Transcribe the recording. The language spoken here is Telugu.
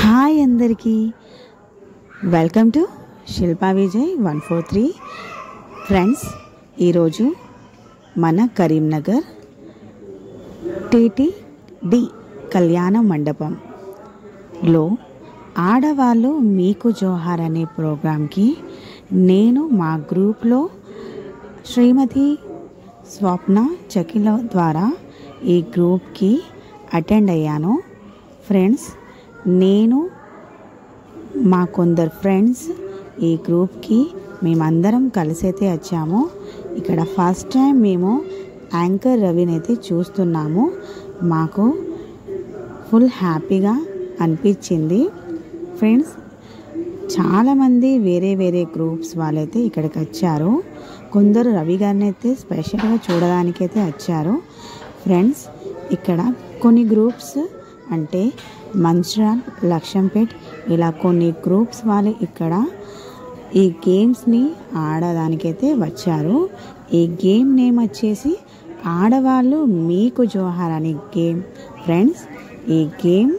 హాయ్ అందరికీ welcome to Shilpa Vijay 143 friends. ఈరోజు మన కరీంనగర్ టిటిడి కళ్యాణ మండపంలో ఆడవాళ్ళు మీకు జోహార్ అనే ప్రోగ్రాంకి నేను మా గ్రూప్లో శ్రీమతి స్వప్న చకిల ద్వారా ఈ గ్రూప్కి అటెండ్ అయ్యాను. ఫ్రెండ్స్, నేను మా కొందరు ఫ్రెండ్స్ ఈ గ్రూప్కి మేమందరం కలిసైతే వచ్చాము. ఇక్కడ ఫస్ట్ టైం మేము యాంకర్ రవిని అయితే చూస్తున్నాము. మాకు ఫుల్ హ్యాపీగా అనిపించింది. ఫ్రెండ్స్, చాలామంది వేరే వేరే గ్రూప్స్ వాళ్ళైతే ఇక్కడికి వచ్చారు. కొందరు రవి గారిని అయితే స్పెషల్గా చూడడానికైతే వచ్చారు. ఫ్రెండ్స్, ఇక్కడ కొన్ని గ్రూప్స్ అంటే మంచిర్యాల, లక్షంపేట్ ఇలా కొన్ని గ్రూప్స్ వాళ్ళు ఇక్కడ ఈ గేమ్స్ని ఆడడానికైతే వచ్చారు. ఈ గేమ్ నేమ్ వచ్చేసి ఆడవాళ్ళు మీకు జోహార్ అనే గేమ్. ఫ్రెండ్స్, ఈ గేమ్